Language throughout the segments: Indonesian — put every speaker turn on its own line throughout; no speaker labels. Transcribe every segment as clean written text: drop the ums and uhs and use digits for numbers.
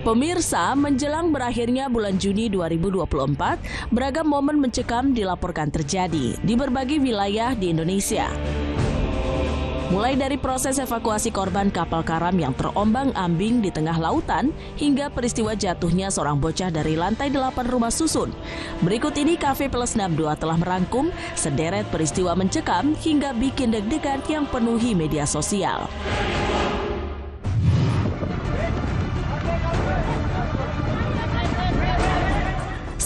Pemirsa, menjelang berakhirnya bulan Juni 2024, beragam momen mencekam dilaporkan terjadi di berbagai wilayah di Indonesia. Mulai dari proses evakuasi korban kapal karam yang terombang-ambing di tengah lautan hingga peristiwa jatuhnya seorang bocah dari lantai 8 rumah susun. Berikut ini Cafe Plus 62 telah merangkum sederet peristiwa mencekam hingga bikin deg-degan yang penuhi media sosial.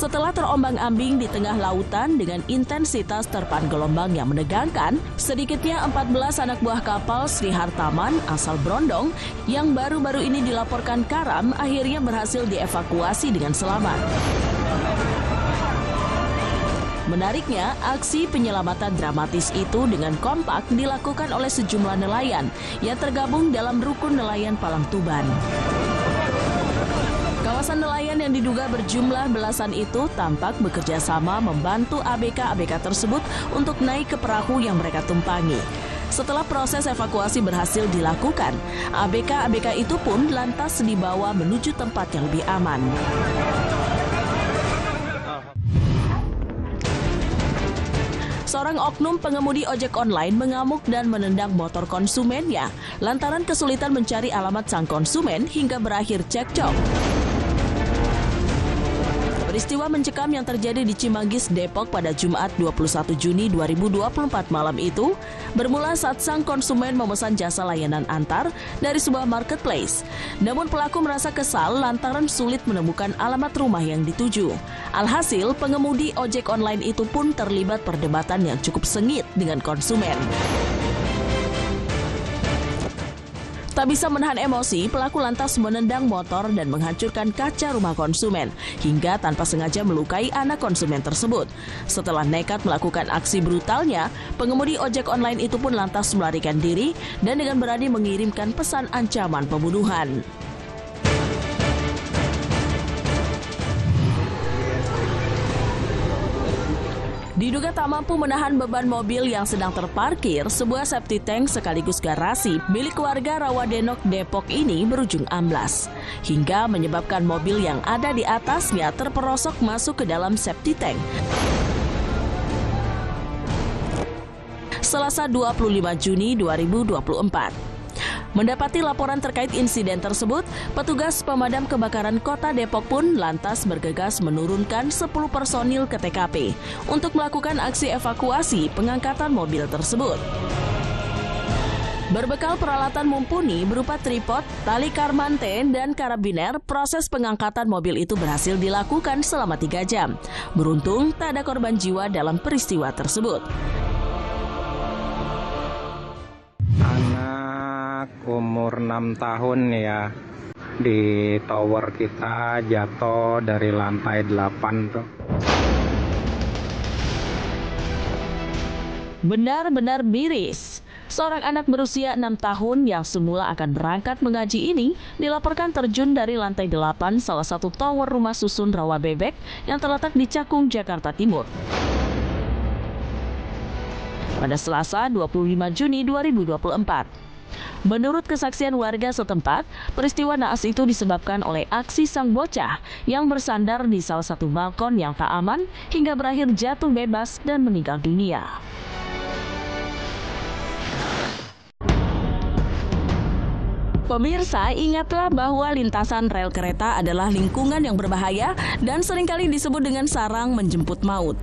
Setelah terombang-ambing di tengah lautan dengan intensitas terpaan gelombang yang menegangkan, sedikitnya 14 anak buah kapal Sri Hartaman asal Brondong yang baru-baru ini dilaporkan karam akhirnya berhasil dievakuasi dengan selamat. Menariknya, aksi penyelamatan dramatis itu dengan kompak dilakukan oleh sejumlah nelayan yang tergabung dalam rukun nelayan Palang Tuban. Kawasan nelayan yang diduga berjumlah belasan itu tampak bekerja sama membantu ABK-ABK tersebut untuk naik ke perahu yang mereka tumpangi. Setelah proses evakuasi berhasil dilakukan, ABK-ABK itu pun lantas dibawa menuju tempat yang lebih aman. Seorang oknum pengemudi ojek online mengamuk dan menendang motor konsumennya lantaran kesulitan mencari alamat sang konsumen hingga berakhir cekcok. Peristiwa mencekam yang terjadi di Cimanggis, Depok pada Jumat 21 Juni 2024 malam itu bermula saat sang konsumen memesan jasa layanan antar dari sebuah marketplace. Namun pelaku merasa kesal lantaran sulit menemukan alamat rumah yang dituju. Alhasil, pengemudi ojek online itu pun terlibat perdebatan yang cukup sengit dengan konsumen. Tak bisa menahan emosi, pelaku lantas menendang motor dan menghancurkan kaca rumah konsumen hingga tanpa sengaja melukai anak konsumen tersebut. Setelah nekat melakukan aksi brutalnya, pengemudi ojek online itu pun lantas melarikan diri dan dengan berani mengirimkan pesan ancaman pembunuhan. Diduga tak mampu menahan beban mobil yang sedang terparkir, sebuah septic tank sekaligus garasi milik warga Rawadenok, Depok ini berujung amblas, hingga menyebabkan mobil yang ada di atasnya terperosok masuk ke dalam septic tank. Selasa 25 Juni 2024. Mendapati laporan terkait insiden tersebut, petugas pemadam kebakaran Kota Depok pun lantas bergegas menurunkan 10 personil ke TKP untuk melakukan aksi evakuasi pengangkatan mobil tersebut. Berbekal peralatan mumpuni berupa tripod, tali karmante, dan karabiner, proses pengangkatan mobil itu berhasil dilakukan selama 3 jam. Beruntung tak ada korban jiwa dalam peristiwa tersebut.
Umur 6 tahun ya, di tower kita jatuh dari lantai 8 tuh.
Benar-benar miris. Seorang anak berusia 6 tahun yang semula akan berangkat mengaji ini dilaporkan terjun dari lantai 8 salah satu tower rumah susun Rawabebek yang terletak di Cakung, Jakarta Timur. Pada Selasa 25 Juni 2024. Menurut kesaksian warga setempat, peristiwa naas itu disebabkan oleh aksi sang bocah yang bersandar di salah satu balkon yang tak aman hingga berakhir jatuh bebas dan meninggal dunia. Pemirsa, ingatlah bahwa lintasan rel kereta adalah lingkungan yang berbahaya dan seringkali disebut dengan sarang menjemput maut.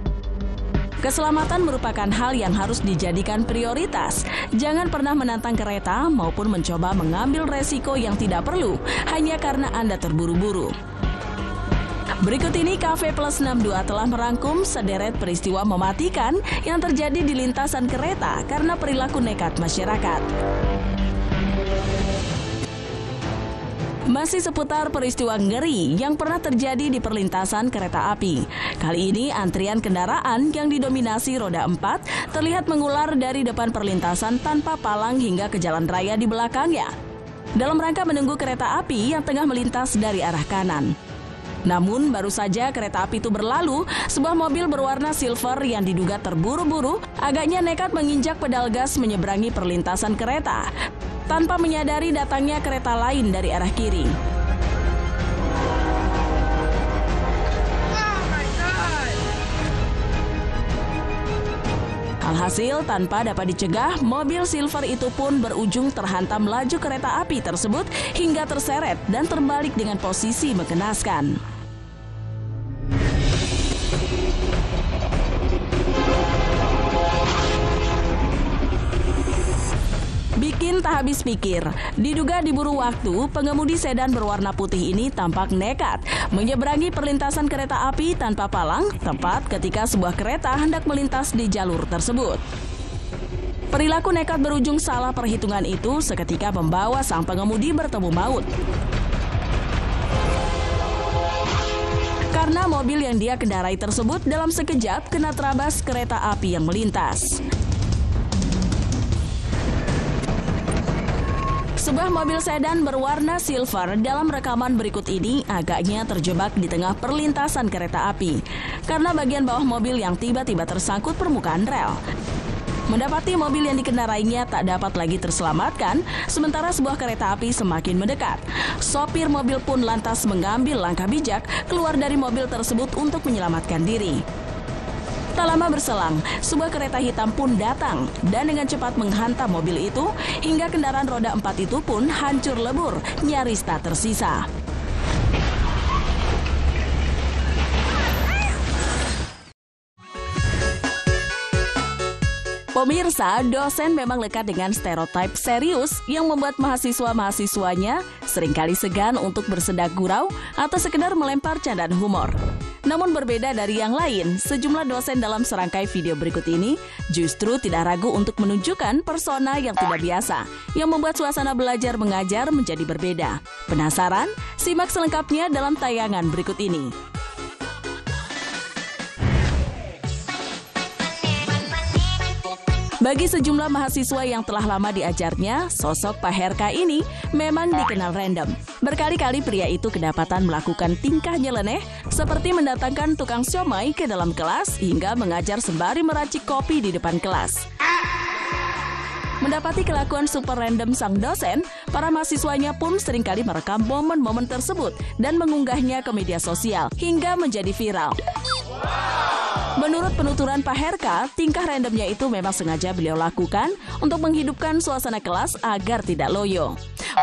Keselamatan merupakan hal yang harus dijadikan prioritas. Jangan pernah menantang kereta maupun mencoba mengambil resiko yang tidak perlu hanya karena Anda terburu-buru. Berikut ini Cafe Plus 62 telah merangkum sederet peristiwa mematikan yang terjadi di lintasan kereta karena perilaku nekat masyarakat. Masih seputar peristiwa ngeri yang pernah terjadi di perlintasan kereta api. Kali ini antrian kendaraan yang didominasi roda 4 terlihat mengular dari depan perlintasan tanpa palang hingga ke jalan raya di belakangnya, dalam rangka menunggu kereta api yang tengah melintas dari arah kanan. Namun baru saja kereta api itu berlalu, sebuah mobil berwarna silver yang diduga terburu-buru agaknya nekat menginjak pedal gas menyeberangi perlintasan kereta tanpa menyadari datangnya kereta lain dari arah kiri. Alhasil, tanpa dapat dicegah, mobil silver itu pun berujung terhantam laju kereta api tersebut hingga terseret dan terbalik dengan posisi mengenaskan. Bikin tak habis pikir, diduga diburu waktu, pengemudi sedan berwarna putih ini tampak nekat menyeberangi perlintasan kereta api tanpa palang tepat ketika sebuah kereta hendak melintas di jalur tersebut. Perilaku nekat berujung salah perhitungan itu seketika membawa sang pengemudi bertemu maut. Karena mobil yang dia kendarai tersebut dalam sekejap kena terabas kereta api yang melintas. Sebuah mobil sedan berwarna silver dalam rekaman berikut ini agaknya terjebak di tengah perlintasan kereta api karena bagian bawah mobil yang tiba-tiba tersangkut permukaan rel. Mendapati mobil yang dikendarainya tak dapat lagi terselamatkan, sementara sebuah kereta api semakin mendekat. Sopir mobil pun lantas mengambil langkah bijak keluar dari mobil tersebut untuk menyelamatkan diri. Tak lama berselang, sebuah kereta hitam pun datang dan dengan cepat menghantam mobil itu hingga kendaraan roda 4 itu pun hancur lebur, nyaris tak tersisa. Pemirsa, dosen memang lekat dengan stereotip serius yang membuat mahasiswa-mahasiswanya seringkali segan untuk bersendak gurau atau sekedar melempar candaan humor. Namun berbeda dari yang lain, sejumlah dosen dalam serangkai video berikut ini justru tidak ragu untuk menunjukkan persona yang tidak biasa, yang membuat suasana belajar mengajar menjadi berbeda. Penasaran? Simak selengkapnya dalam tayangan berikut ini. Bagi sejumlah mahasiswa yang telah lama diajarnya, sosok Pak Herka ini memang dikenal random. Berkali-kali pria itu kedapatan melakukan tingkah nyeleneh seperti mendatangkan tukang siomay ke dalam kelas hingga mengajar sembari meracik kopi di depan kelas. Mendapati kelakuan super random sang dosen, para mahasiswanya pun seringkali merekam momen-momen tersebut dan mengunggahnya ke media sosial hingga menjadi viral. Menurut penuturan Pak Herka, tingkah randomnya itu memang sengaja beliau lakukan untuk menghidupkan suasana kelas agar tidak loyo.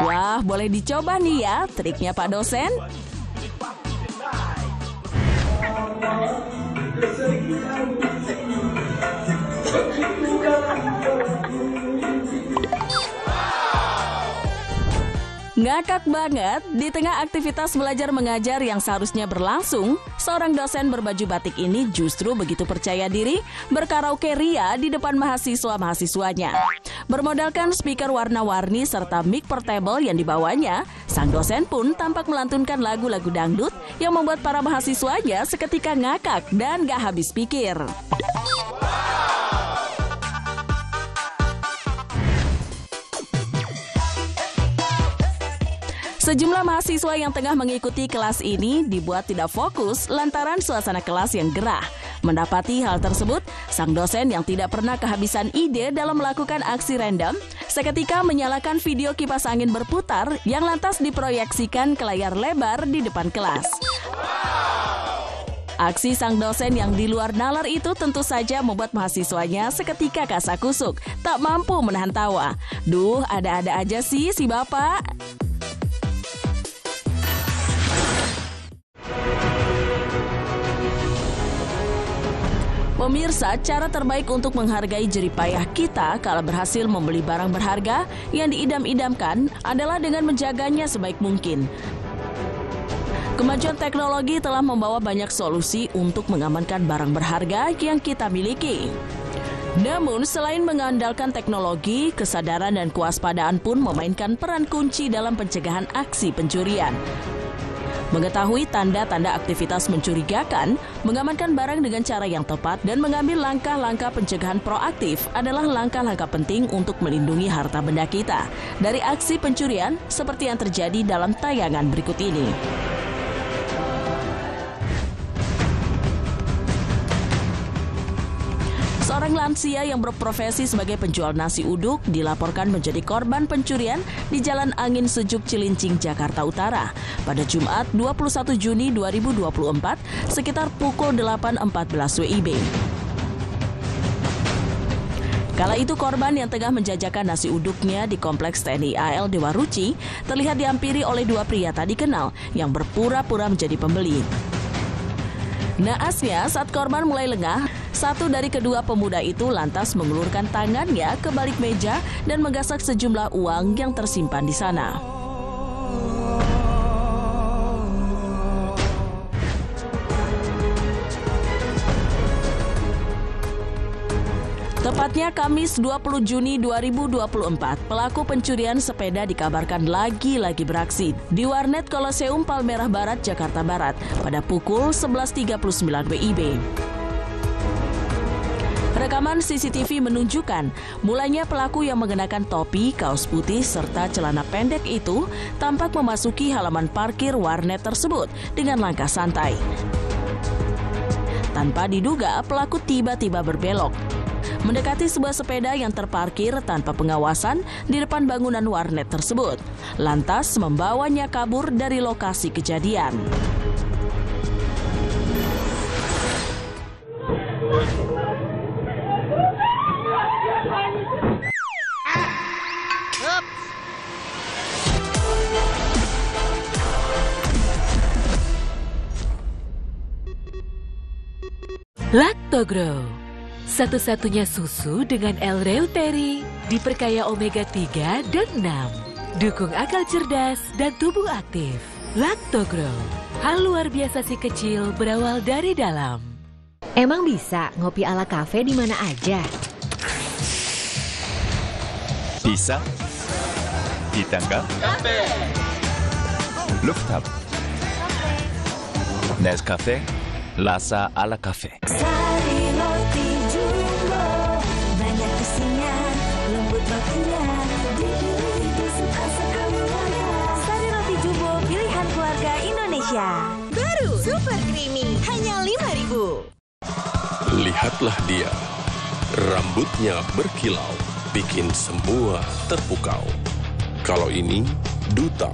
Wah, boleh dicoba nih ya triknya Pak dosen. Ngakak banget, di tengah aktivitas belajar mengajar yang seharusnya berlangsung, seorang dosen berbaju batik ini justru begitu percaya diri berkaraoke ria di depan mahasiswa-mahasiswanya. Bermodalkan speaker warna-warni serta mic portable yang dibawanya, sang dosen pun tampak melantunkan lagu-lagu dangdut yang membuat para mahasiswanya seketika ngakak dan gak habis pikir. Sejumlah mahasiswa yang tengah mengikuti kelas ini dibuat tidak fokus lantaran suasana kelas yang gerah. Mendapati hal tersebut, sang dosen yang tidak pernah kehabisan ide dalam melakukan aksi random, seketika menyalakan video kipas angin berputar yang lantas diproyeksikan ke layar lebar di depan kelas. Aksi sang dosen yang di luar nalar itu tentu saja membuat mahasiswanya seketika kasakusuk, tak mampu menahan tawa. Duh, ada-ada aja sih si bapak. Pemirsa, cara terbaik untuk menghargai jerih payah kita kala berhasil membeli barang berharga yang diidam-idamkan adalah dengan menjaganya sebaik mungkin. Kemajuan teknologi telah membawa banyak solusi untuk mengamankan barang berharga yang kita miliki. Namun, selain mengandalkan teknologi, kesadaran dan kewaspadaan pun memainkan peran kunci dalam pencegahan aksi pencurian. Mengetahui tanda-tanda aktivitas mencurigakan, mengamankan barang dengan cara yang tepat dan mengambil langkah-langkah pencegahan proaktif adalah langkah-langkah penting untuk melindungi harta benda kita dari aksi pencurian seperti yang terjadi dalam tayangan berikut ini. Seorang lansia yang berprofesi sebagai penjual nasi uduk dilaporkan menjadi korban pencurian di Jalan Angin Sejuk Cilincing, Jakarta Utara pada Jumat 21 Juni 2024 sekitar pukul 8.14 WIB. Kala itu korban yang tengah menjajakan nasi uduknya di kompleks TNI AL Dewa Ruci terlihat dihampiri oleh dua pria tak dikenal yang berpura-pura menjadi pembeli. Naasnya saat korban mulai lengah, satu dari kedua pemuda itu lantas mengulurkan tangannya ke balik meja dan menggasak sejumlah uang yang tersimpan di sana. Tepatnya Kamis 20 Juni 2024, pelaku pencurian sepeda dikabarkan lagi-lagi beraksi di warnet Koloseum Palmerah Barat, Jakarta Barat pada pukul 11.39 WIB. Rekaman CCTV menunjukkan mulanya pelaku yang mengenakan topi, kaos putih, serta celana pendek itu tampak memasuki halaman parkir warnet tersebut dengan langkah santai. Tanpa diduga, pelaku tiba-tiba berbelok mendekati sebuah sepeda yang terparkir tanpa pengawasan di depan bangunan warnet tersebut, lantas membawanya kabur dari lokasi kejadian.
Lactogrow, satu-satunya susu dengan L-reuteri, diperkaya omega 3 dan 6. Dukung akal cerdas dan tubuh aktif. Lactogrow, hal luar biasa si kecil berawal dari dalam.
Emang bisa ngopi ala kafe di mana aja?
Bisa. Di tangga. Kafe. Luftab. Nescafe. Lasa ala kafe.
Sari roti jumbo, banyak isinya, lembut bakunya, dipilih serasa keluarga. Sari roti jumbo, pilihan keluarga Indonesia.
Baru, super creamy, hanya 5.000.
Lihatlah dia, rambutnya berkilau, bikin semua terpukau. Kalau ini duta,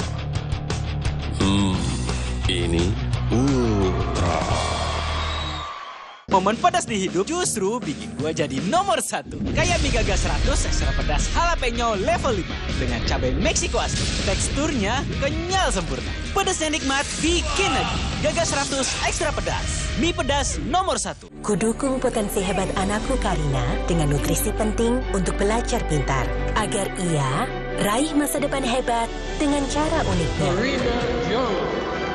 ini ultra.
Momen pedas di hidup justru bikin gue jadi nomor 1. Kayak mie gaga 100 ekstra pedas jalapeno level 5 dengan cabai Meksiko asli. Teksturnya kenyal sempurna. Pedasnya nikmat, bikin lagi. Gaga 100 ekstra pedas. Mie pedas nomor 1.
Kudukung potensi hebat anakku Karina dengan nutrisi penting untuk belajar pintar. Agar ia raih masa depan hebat dengan cara uniknya.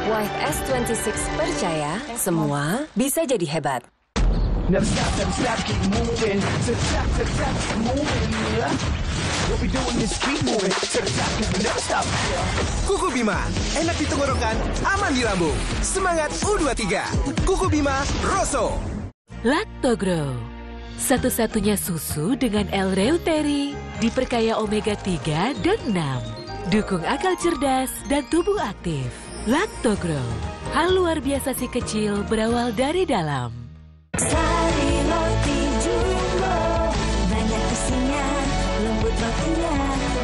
White S26 percaya semua bisa jadi hebat.
Never stop, keep moving. To the top, keep moving. What we doing is keep moving. To the top, never stop.
Kuku Bima, enak di tenggorokan, aman di lambung. Semangat U23. Kuku Bima, Rosso.
Lactogrow, satu-satunya susu dengan L-reuteri, diperkaya omega 3 dan 6. Dukung akal cerdas dan tubuh aktif. Lactogrow, hal luar biasa si kecil berawal dari dalam.
Sari roti jumbo, banyak isinya, lembut bakunya,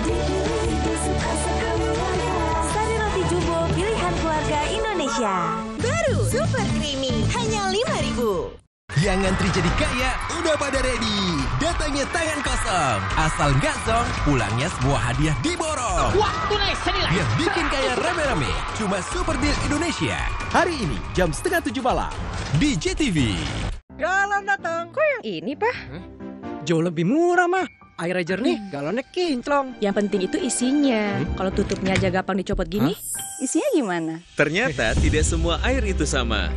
dipilih serasa keluarga. Sari roti jumbo, pilihan keluarga Indonesia.
Baru, super creamy, hanya 5.000.
Yang ngantri jadi kaya udah pada ready. Datangnya tangan kosong. Asal nggak zong, pulangnya semua hadiah diborong.
Waktu naik senilai.
Yang bikin kaya rame-rame. Cuma Super Deal Indonesia. Hari ini jam 6:30 malam di JTV.
Galon datang. Kok yang ini, Pak? Jauh lebih murah, mah. Airnya jernih, galonnya kinclong.
Yang penting itu isinya. Kalau tutupnya aja gampang dicopot gini, isinya gimana?
Ternyata tidak semua air itu sama.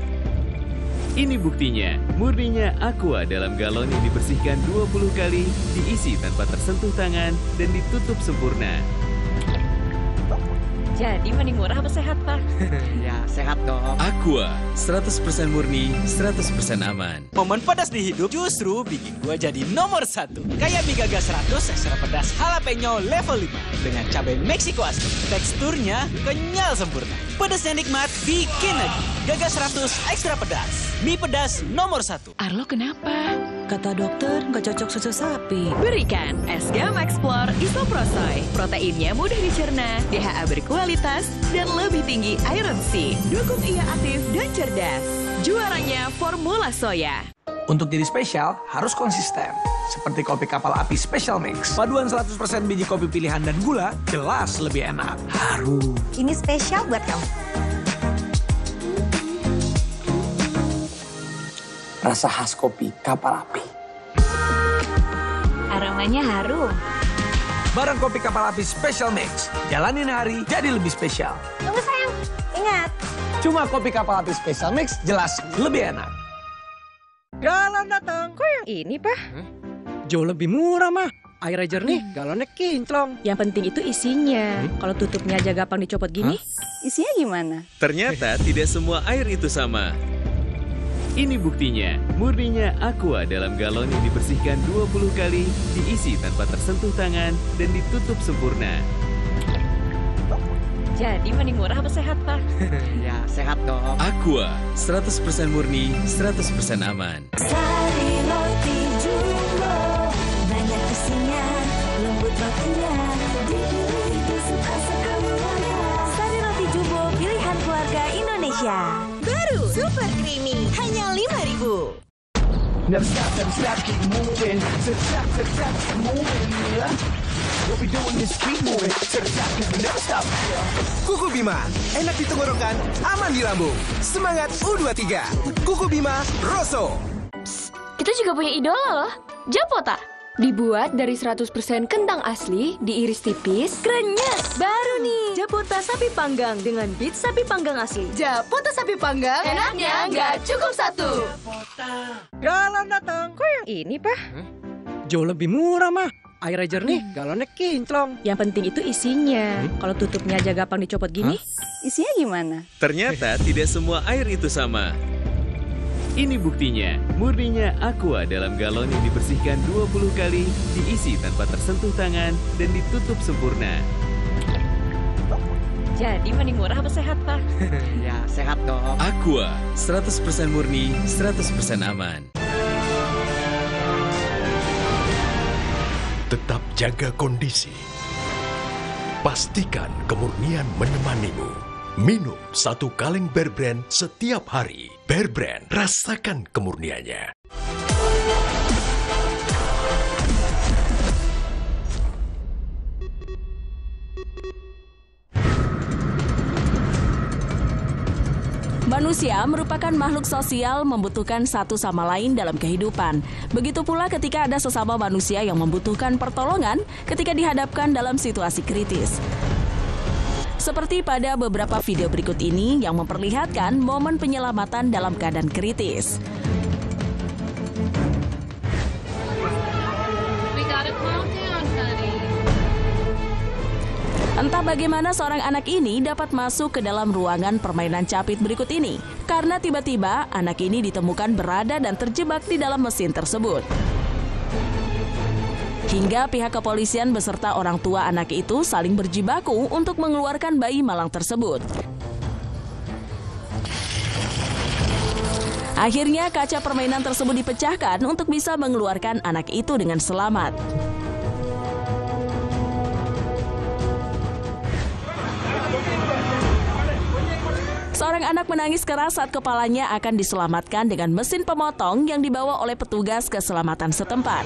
Ini buktinya, murninya Aqua dalam galon yang dibersihkan 20 kali, diisi tanpa tersentuh tangan, dan ditutup sempurna.
Jadi mending murah apa sehat, Pak?
Ya, sehat dong.
Aqua, 100% murni, 100% aman.
Momen pedas di hidup justru bikin gue jadi nomor 1. Kayak mie gaga 100 ekstra pedas jalapeno level 5 dengan cabai Meksiko asli. Teksturnya kenyal sempurna. Pedasnya nikmat, bikin lagi. Gaga 100 ekstra pedas. Mie pedas nomor 1.
Arlo kenapa?
Kata dokter, nggak cocok susu sapi.
Berikan Esgam Explore Isoprosoy. Proteinnya mudah dicerna, DHA berkualitas, dan lebih tinggi iron C. Dukung ia aktif dan cerdas. Juaranya formula soya.
Untuk jadi spesial, harus konsisten. Seperti kopi kapal api Special Mix. Paduan 100% biji kopi pilihan dan gula, jelas lebih enak. Harum.
Ini spesial buat kamu.
Rasa khas kopi kapal api.
Aromanya harum.
Barang kopi kapal api Special Mix. Jalanin hari jadi lebih spesial.
Tunggu sayang, ingat.
Cuma kopi kapal api Special Mix jelas lebih enak.
Galon datang. Kok yang ini, Pak? Jauh lebih murah, mah. Airnya jernih, galonnya kinclong.
Yang penting itu isinya. Kalau tutupnya aja gampang dicopot gini, isinya gimana?
Ternyata tidak semua air itu sama. Ini buktinya, murninya Aqua dalam galon yang dibersihkan 20 kali, diisi tanpa tersentuh tangan, dan ditutup sempurna.
Jadi mending murah apa sehat, Pak?
Ya, sehat dong.
Aqua, 100% murni, 100% aman.
Sari roti jumbo, banyak isinya, lembut rotinya, dipilih disuka sekeluarga.
Sari roti jumbo pilihan keluarga Indonesia.
Baru super creamy, hanya 5.000.
Never stop, keep moving. Zip-zap, keep moving. What we doing is keep moving. Zip-zap, never stop.
Kuku Bima, enak di tenggorokan, aman di lambung. Semangat U23. Kuku Bima, Rosso.
Kita juga punya idola loh, Japota. Dibuat dari 100% kentang asli, diiris tipis, krenyes. Baru nih, Japota sapi panggang dengan bits sapi panggang asli. Japota sapi panggang, enaknya nggak cukup satu.
Galon datang. Kok yang ini, Pak? Jauh lebih murah, mah. Airnya jernih, galonnya kinclong.
Yang penting itu isinya. Kalau tutupnya aja gampang dicopot gini, isinya gimana?
Ternyata tidak semua air itu sama. Ini buktinya, murninya Aqua dalam galon yang dibersihkan 20 kali, diisi tanpa tersentuh tangan, dan ditutup sempurna.
Jadi mending murah apa sehat, Pak?
Ya, sehat dong.
Aqua, 100% murni, 100% aman.
Tetap jaga kondisi. Pastikan kemurnian menemanimu. Minum 1 kaleng Bear Brand setiap hari. Bear Brand, rasakan kemurniannya.
Manusia merupakan makhluk sosial membutuhkan satu sama lain dalam kehidupan. Begitu pula ketika ada sesama manusia yang membutuhkan pertolongan ketika dihadapkan dalam situasi kritis. Seperti pada beberapa video berikut ini yang memperlihatkan momen penyelamatan dalam keadaan kritis. Entah bagaimana seorang anak ini dapat masuk ke dalam ruangan permainan capit berikut ini, karena tiba-tiba anak ini ditemukan berada dan terjebak di dalam mesin tersebut. Hingga pihak kepolisian beserta orang tua anak itu saling berjibaku untuk mengeluarkan bayi malang tersebut. Akhirnya kaca permainan tersebut dipecahkan untuk bisa mengeluarkan anak itu dengan selamat. Seorang anak menangis keras saat kepalanya akan diselamatkan dengan mesin pemotong yang dibawa oleh petugas keselamatan setempat.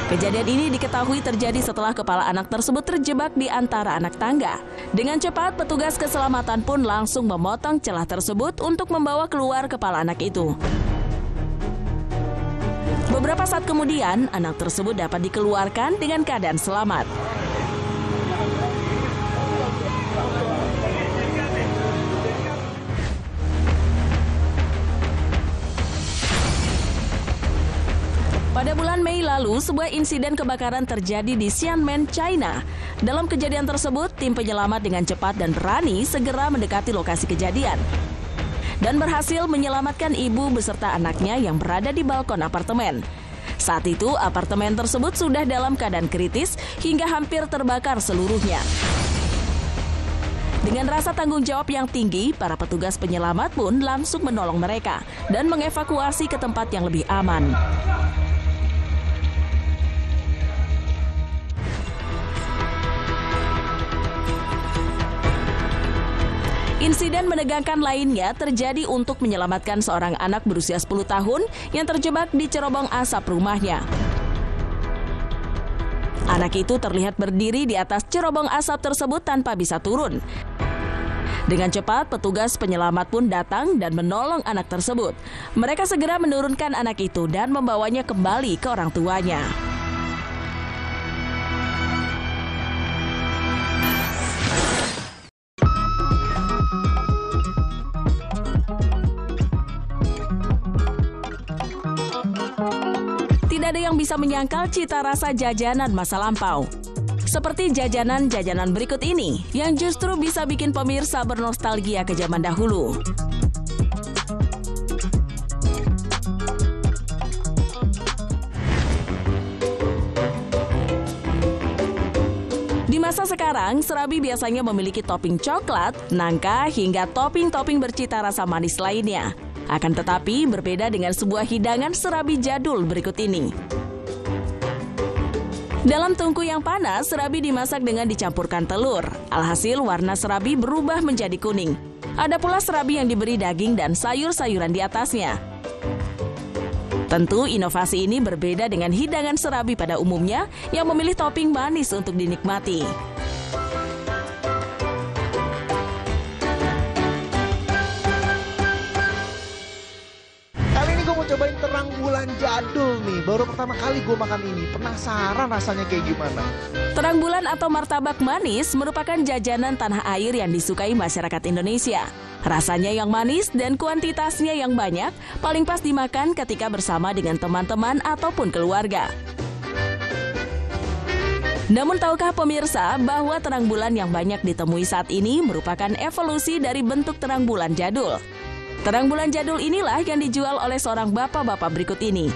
Kejadian ini diketahui terjadi setelah kepala anak tersebut terjebak di antara anak tangga. Dengan cepat, petugas keselamatan pun langsung memotong celah tersebut untuk membawa keluar kepala anak itu. Beberapa saat kemudian, anak tersebut dapat dikeluarkan dengan keadaan selamat. Pada bulan Mei lalu, sebuah insiden kebakaran terjadi di Xiamen, China. Dalam kejadian tersebut, tim penyelamat dengan cepat dan berani segera mendekati lokasi kejadian dan berhasil menyelamatkan ibu beserta anaknya yang berada di balkon apartemen. Saat itu, apartemen tersebut sudah dalam keadaan kritis hingga hampir terbakar seluruhnya. Dengan rasa tanggung jawab yang tinggi, para petugas penyelamat pun langsung menolong mereka dan mengevakuasi ke tempat yang lebih aman. Insiden menegangkan lainnya terjadi untuk menyelamatkan seorang anak berusia 10 tahun yang terjebak di cerobong asap rumahnya. Anak itu terlihat berdiri di atas cerobong asap tersebut tanpa bisa turun. Dengan cepat, petugas penyelamat pun datang dan menolong anak tersebut. Mereka segera menurunkan anak itu dan membawanya kembali ke orang tuanya. Tidak ada yang bisa menyangkal cita rasa jajanan masa lampau. Seperti jajanan-jajanan berikut ini, yang justru bisa bikin pemirsa bernostalgia ke zaman dahulu. Di masa sekarang, serabi biasanya memiliki topping coklat, nangka, hingga topping-topping bercita rasa manis lainnya. Akan tetapi, berbeda dengan sebuah hidangan serabi jadul berikut ini. Dalam tungku yang panas, serabi dimasak dengan dicampurkan telur. Alhasil, warna serabi berubah menjadi kuning. Ada pula serabi yang diberi daging dan sayur-sayuran di atasnya. Tentu, inovasi ini berbeda dengan hidangan serabi pada umumnya yang memilih topping manis untuk dinikmati.
Cobain terang bulan jadul nih. Baru pertama kali gue makan ini. Penasaran rasanya kayak gimana.
Terang bulan atau martabak manis merupakan jajanan tanah air yang disukai masyarakat Indonesia. Rasanya yang manis dan kuantitasnya yang banyak, paling pas dimakan ketika bersama dengan teman-teman ataupun keluarga. Namun tahukah pemirsa bahwa terang bulan yang banyak ditemui saat ini merupakan evolusi dari bentuk terang bulan jadul? Terang bulan jadul inilah yang dijual oleh seorang bapak-bapak berikut ini.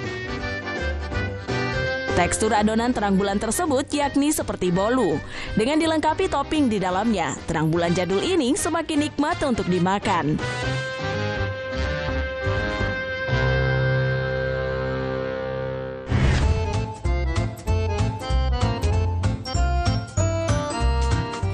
Tekstur adonan terang bulan tersebut yakni seperti bolu. Dengan dilengkapi topping di dalamnya, terang bulan jadul ini semakin nikmat untuk dimakan.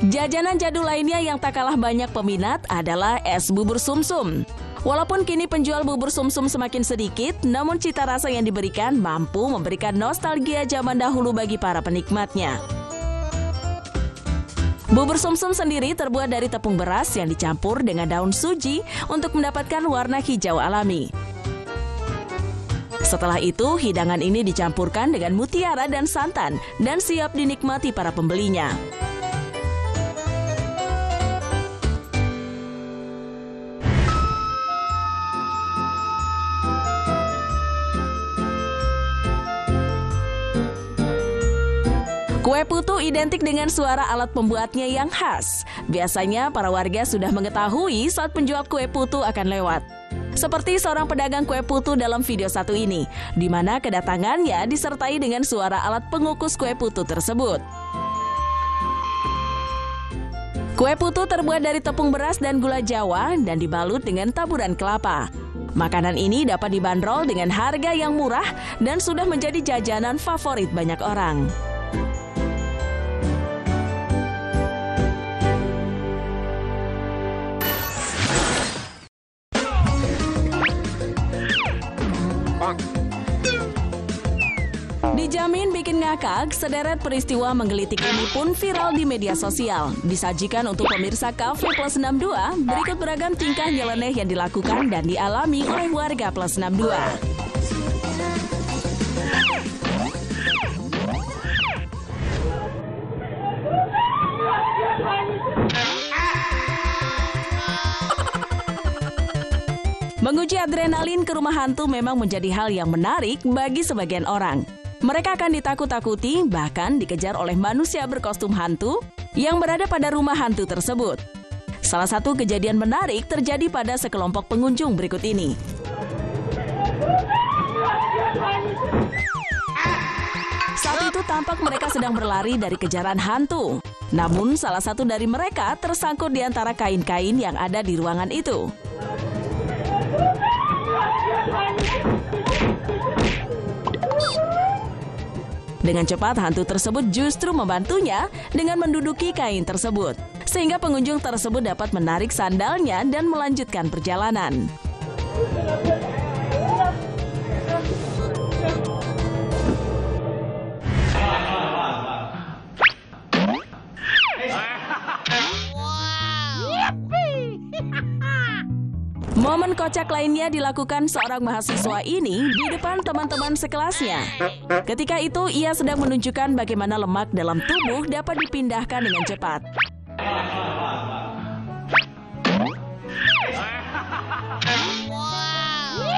Jajanan jadul lainnya yang tak kalah banyak peminat adalah es bubur sumsum. Walaupun kini penjual bubur sumsum semakin sedikit, namun cita rasa yang diberikan mampu memberikan nostalgia zaman dahulu bagi para penikmatnya. Bubur sumsum sendiri terbuat dari tepung beras yang dicampur dengan daun suji untuk mendapatkan warna hijau alami. Setelah itu, hidangan ini dicampurkan dengan mutiara dan santan dan siap dinikmati para pembelinya. Kue putu identik dengan suara alat pembuatnya yang khas. Biasanya para warga sudah mengetahui saat penjual kue putu akan lewat. Seperti seorang pedagang kue putu dalam video satu ini, di mana kedatangannya disertai dengan suara alat pengukus kue putu tersebut. Kue putu terbuat dari tepung beras dan gula Jawa dan dibalut dengan taburan kelapa. Makanan ini dapat dibanderol dengan harga yang murah dan sudah menjadi jajanan favorit banyak orang. Dijamin bikin ngakak, sederet peristiwa menggelitik ini pun viral di media sosial. Disajikan untuk pemirsa Cafe Plus 62, berikut beragam tingkah nyeleneh yang dilakukan dan dialami oleh warga Plus 62. Menguji adrenalin ke rumah hantu memang menjadi hal yang menarik bagi sebagian orang. Mereka akan ditakut-takuti, bahkan dikejar oleh manusia berkostum hantu yang berada pada rumah hantu tersebut. Salah satu kejadian menarik terjadi pada sekelompok pengunjung berikut ini. Saat itu tampak mereka sedang berlari dari kejaran hantu. Namun salah satu dari mereka tersangkut di antara kain-kain yang ada di ruangan itu. Dengan cepat, hantu tersebut justru membantunya dengan menduduki kain tersebut. sehingga pengunjung tersebut dapat menarik sandalnya dan melanjutkan perjalanan. Momen kocak lainnya dilakukan seorang mahasiswa ini di depan teman-teman sekelasnya. Ketika itu, ia sedang menunjukkan bagaimana lemak dalam tubuh dapat dipindahkan dengan cepat.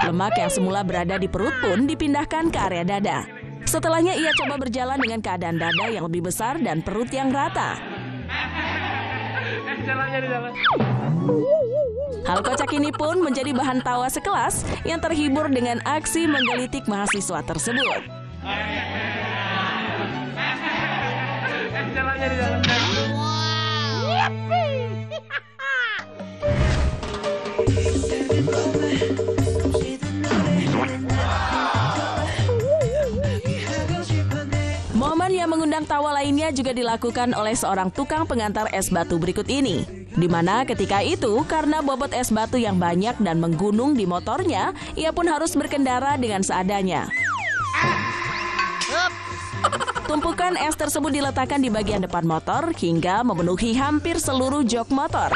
Lemak yang semula berada di perut pun dipindahkan ke area dada. Setelahnya ia coba berjalan dengan keadaan dada yang lebih besar dan perut yang rata. Hal kocak ini pun menjadi bahan tawa sekelas yang terhibur dengan aksi menggelitik mahasiswa tersebut. Momen yang mengundang tawa lainnya juga dilakukan oleh seorang tukang pengantar es batu berikut ini. Di mana ketika itu, karena bobot es batu yang banyak dan menggunung di motornya, ia pun harus berkendara dengan seadanya. Tumpukan es tersebut diletakkan di bagian depan motor hingga memenuhi hampir seluruh jok motor.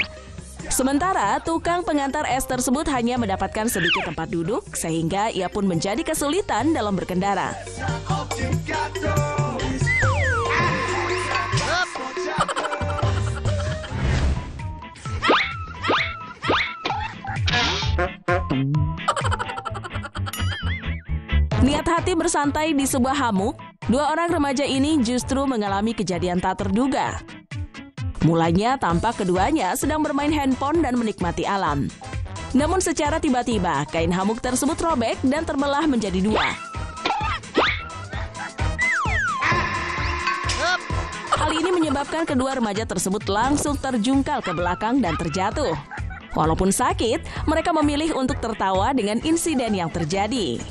Sementara tukang pengantar es tersebut hanya mendapatkan sedikit tempat duduk, sehingga ia pun menjadi kesulitan dalam berkendara. Niat hati bersantai di sebuah hammock, dua orang remaja ini justru mengalami kejadian tak terduga. Mulanya tampak keduanya sedang bermain handphone dan menikmati alam. Namun secara tiba-tiba, kain hammock tersebut robek dan terbelah menjadi dua. Hal ini menyebabkan kedua remaja tersebut langsung terjungkal ke belakang dan terjatuh. Walaupun sakit, mereka memilih untuk tertawa dengan insiden yang terjadi.